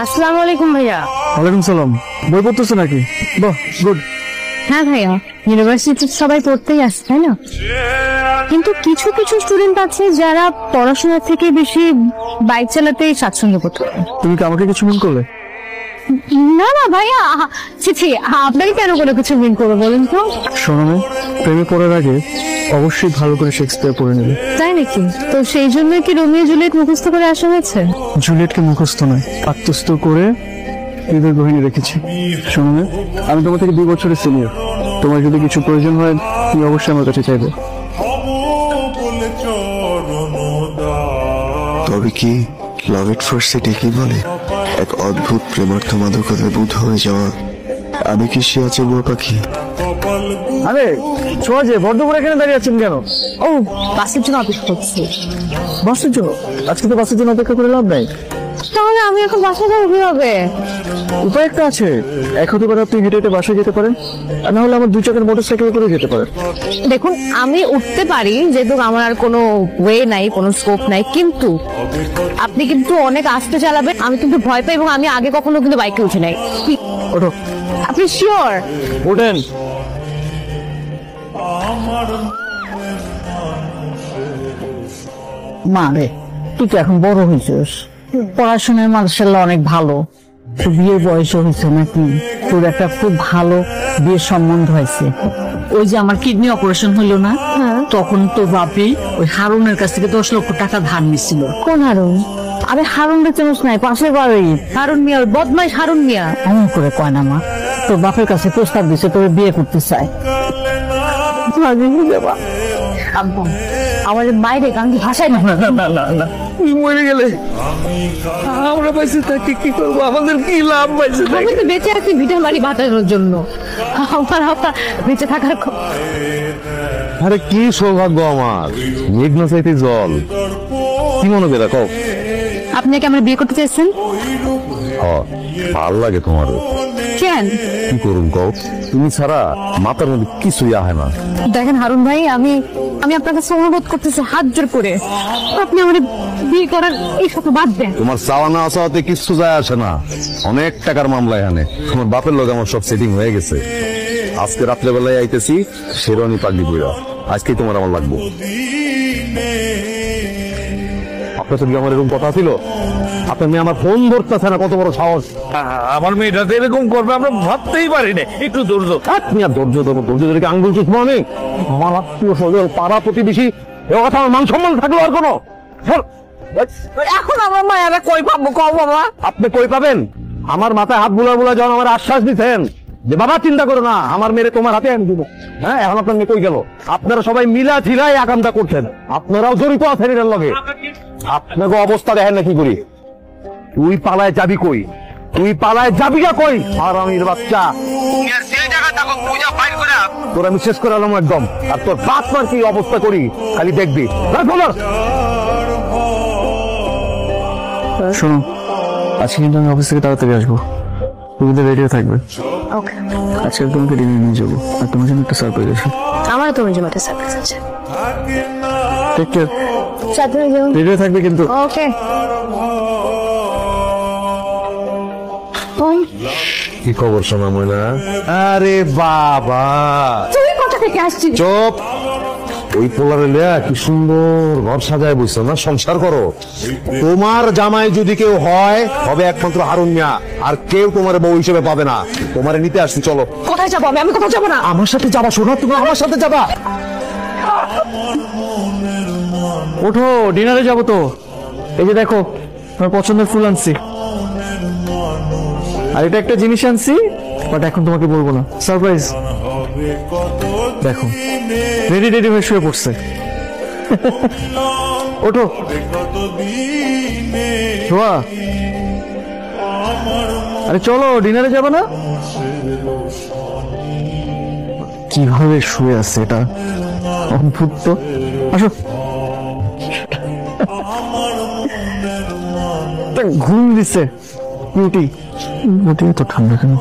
আসসালামু আলাইকুম ভাইয়া। ওয়ালাইকুম সালাম। বই পড়তেছো নাকি? বাহ, গুড। হ্যাঁ ভাইয়া, ইউনিভার্সিটিতে সবাই পড়তেই আসে তাই না, কিন্তু কিছু কিছু স্টুডেন্ট আছে যারা পড়াশোনার থেকে বেশি বাইক চালাতেই স্বাচ্ছন্দ্য বোধ করে। তুমি কি আমাকে কিছু মিন করলে? না না ভাইয়া, ছি, আপনাকে কেন কোনো কিছু মিন করবো বলেন তো? শোনো না, প্রেমে পড়ার আগে অবশ্যই ভালো করে শেক্সপিয়ার পড়ে নেবে। তাই নাকি? তো সেই জন্য কি রোমিও জুলিয়েট মুখস্থ করে আসা হয়েছে? জুলিয়েটকে মুখস্থ নয়, আত্মস্থ করে হৃদয় গহিনী রেখেছি। শোনো না, আমি তোমার থেকে 2 বছরের সিনিয়র। তোমার যদি কিছু প্রয়োজন হয় তুমি অবশ্যই আমার কাছে চাইবে। তবে কি লাভ এট ফার্স্ট সাইট কি বলে, এক অদ্ভুত প্রেমার্থ মাদকতায় বুধ হয়ে যাওয়া। আমি কি সে আছে বুয়া পাখি? আরে ছোঁয়া যে বড্ড করে এখানে দাঁড়িয়ে আছেন কেন? ও বাসের জন্য অপেক্ষা করছি। বাসের জন্য? আজকে তো বাসের জন্য অপেক্ষা করে লাভ নাই। তাহলে আমি এখন বাসায় যাবো কিভাবে? উপায় একটা আছে, এক হতে পারে আপনি হেঁটে হেঁটে বাসায় যেতে পারেন, আর না হলে আমার 2 চাকার মোটরসাইকেলে করে যেতে পারেন। দেখুন আমি উঠতে পারি, যেহেতু আমার আর কোনো ওয়ে নাই, কোনো স্কোপ নাই, কিন্তু আপনি কিন্তু অনেক আস্তে চালাবেন। আমি কিন্তু ভয় পাই এবং আমি আগে কখনো কিন্তু বাইকে উঠে নাই। ওঠো। আপনি শিওর? ওঠেন। মা রে, তুই তো এখন বড় হয়েছিস, পড়াশোনায় মাশাআল্লাহ অনেক ভালো, তো বিয়ের বয়স হয়েছে নাকি? তোর একটা খুব ভালো বিয়ের সম্বন্ধ হয়েছে। ওই যে আমার কিডনি অপারেশন হইলো না, তখন তো বাপি ওই হারুনের কাছ থেকে 10 লক্ষ টাকা ধার নিছিল। কোন হারুন? আরে হারুন রে চিনিস নাই, পাশের বাড়ি হারুন মিয়া, ওই বদমাইশ হারুন মিয়া। এমন করে কয় না মা, তোর বাপের কাছে প্রস্তাব দিছে তোর বিয়ে করতে চায়। আমাদের বাইরে গান ভাষায় না। তুমি মরে গেলে আমরা পাইছি তাকে কি করবো? আমাদের কি লাভ পাইছে? আমি তো বেঁচে আছি ভিটার বাড়ি বাঁচানোর জন্য। আমার বেঁচে থাকার আরে কি সৌভাগ্য আমার, মেঘনা চাইতে জল। কি মনে করে কও? আপনি কি আমার বিয়ে করতে চাইছেন? ভাল লাগে তোমার? কেন? কি করুন কও, তুমি ছাড়া মাথার মধ্যে কিছুই আহে না। দেখেন হারুন ভাই, আমি আপনার কাছে অনুরোধ করতেছি হাত জোর করে, আপনি আমার বিয়ে করার এই কথা বাদ দেন। তোমার চাওয়া না চাওয়াতে কিচ্ছু যায় আসে না। অনেক টাকার মামলা এখানে, তোমার বাপের লোক আমার সব সেটিং হয়ে গেছে। আজকে রাত্রেবেলায় আইতেছি শেরওয়ানি পাগড়ি পইরা, আজকেই তোমার আমার লাগবো। আপনার সঙ্গে আমার এরকম কথা ছিল? আপনার মেয়ে আমার ফোন ধরতেছে না, কত বড় সাহস! আমার মেয়েটা এরকম করবে আমরা ভাবতেই পারি না। একটু ধৈর্য। আপনি আর ধৈর্য ধরো, ধৈর্য ধরে আঙ্গুল চুষবো আমি? আমার আত্মীয় স্বজন, পাড়া প্রতিবেশী, এ কথা আমার মান সম্মান থাকলো আর কোনো? এখন আমার মায়েরা কই পাবো কও বাবা? আপনি কই পাবেন? আমার মাথায় হাত বুলা বুলা যখন আমার আশ্বাস দিচ্ছেন যে বাবা চিন্তা করো না, আমার মেয়ে তোমার হাতে আমি দিব। হ্যাঁ, এখন আপনার মেয়ে কই গেল? আপনারা সবাই মিলা ঝিলাই আকামটা করছেন, আপনারাও জড়িত আছেন এটার লগে। আপনাকে অবস্থা দেখেন না কি করি। তুই পালায় যাবি কই? তুই পালায় যাবি না কই? আর আমি বাচ্চা তোর আমি শেষ করে আলাম একদম। আর তোর বাপ মার কি অবস্থা করি খালি দেখবি। শোনো, আজকে কিন্তু আমি অফিস থেকে তাড়াতাড়ি আসবো, তুমি তো রেডিও থাকবে। ওকে, আজকে তোমাকে ডিনারে নিয়ে যাবো, আর তোমার জন্য একটা সারপ্রাইজ আছে। আমারও তোমার জন্য একটা সারপ্রাইজ আছে। Take care. সাথে যাও। রেডিও থাকবে কিন্তু। ওকে। কি খবর শোনা ময়না? আরে বাবা, তুই কোথা থেকে আসছিস? চুপ। ওই পোলারে লিয়া কি সুন্দর ঘর সাজায় বসছো না, সংসার করো। তোমার জামাই যদি কেউ হয় হবে একমাত্র হারুন মিয়া, আর কেউ তোমার বউ হিসেবে পাবে না। তোমারে নিতে আসছি, চলো। কোথায় যাবো? আমি কোথাও যাবো না। আমার সাথে যাবা? শোনো, তুমি আমার সাথে যাবা। ওঠো, ডিনারে যাবো তো। এই যে দেখো, তোমার পছন্দের ফুল আনছি, আর এটা একটা জিনিস আনছি, বাট এখন তোমাকে বলবো না, সারপ্রাইজ। দেখো, রেডি হয়ে শুয়ে পড়ছে। ওঠো। শোয়া, আরে চলো, ডিনারে যাবে না? কিভাবে শুয়ে আছে এটা, অদ্ভুত তো। আসো। ঘুম দিচ্ছে। তো ঠান্ডা কেন?